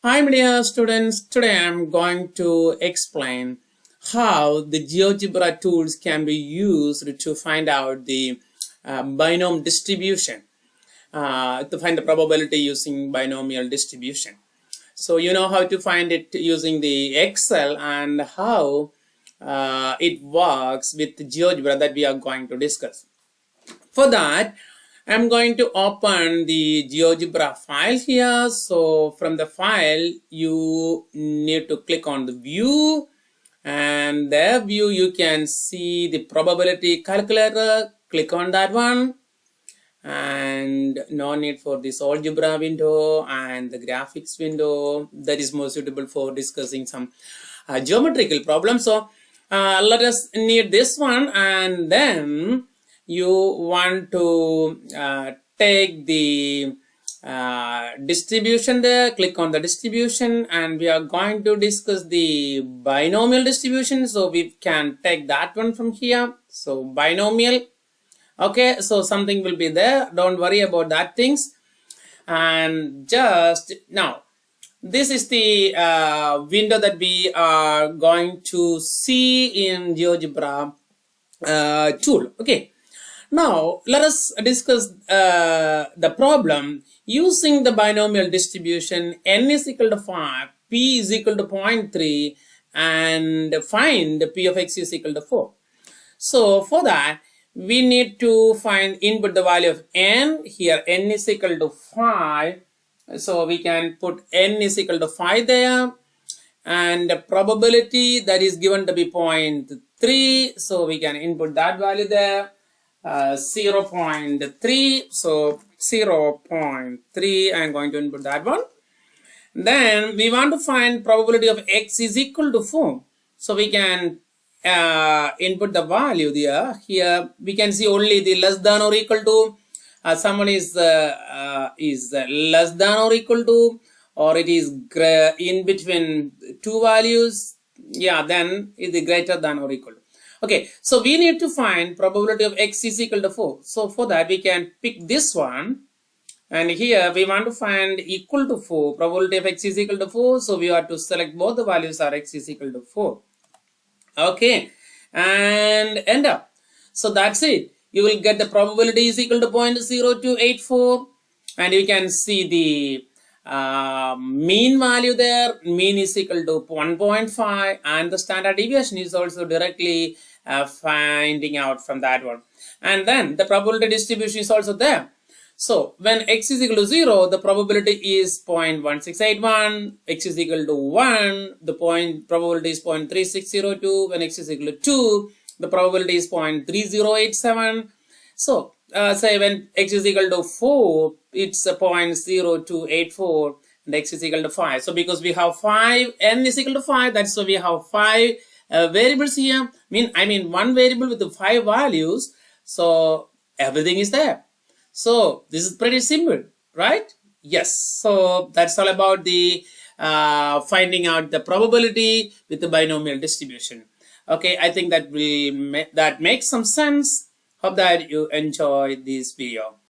Hi, my dear students. Today I'm going to explain how the Geogebra tools can be used to find out the binomial distribution, to find the probability using binomial distribution. So you know how to find it using the Excel and how it works with Geogebra that we are going to discuss. For that, I'm going to open the Geogebra file here. So from the file, you need to click on the view, and there view you can see the probability calculator. Click on that one, and no need for this algebra window and the graphics window. That is more suitable for discussing some geometrical problems. So let us need this one, and then you want to take the distribution there. Click on the distribution, and we are going to discuss the binomial distribution. So we can take that one from here. So binomial. Okay, so something will be there. Don't worry about that things. And just now, this is the window that we are going to see in Geogebra tool. Okay. Now, let us discuss the problem using the binomial distribution. N is equal to 5, P is equal to 0.3, and find P of X is equal to 4. So, for that, we need to input the value of N. Here, N is equal to 5. So, we can put N is equal to 5 there. And the probability that is given to be 0.3. So, we can input that value there. 0.3, so 0.3, I'm going to input that one. Then we want to find probability of X is equal to 4, so we can input the value there. Here we can see only the less than or equal to, someone is less than or equal to, or it is in between two values. Yeah, then is the greater than or equal to. Okay, so we need to find probability of X is equal to 4. So for that we can pick this one, and here we want to find equal to 4, probability of X is equal to 4. So we have to select both the values are X is equal to 4. Okay, and enter. So that's it. You will get the probability is equal to 0.0284, and you can see the mean value there. Mean is equal to 1.5, and the standard deviation is also directly finding out from that one. And then the probability distribution is also there. So when X is equal to 0, the probability is 0.1681. X is equal to 1, the probability is 0.3602. When X is equal to 2, the probability is 0.3087. So say when X is equal to 4, it's 0.0284, and X is equal to 5. So because we have 5, N is equal to 5, that's why we have 5 variables here. I mean one variable with the 5 values. So everything is there. So this is pretty simple, right? Yes. So that's all about the finding out the probability with the binomial distribution. Okay, I think that makes some sense. Hope that you enjoyed this video.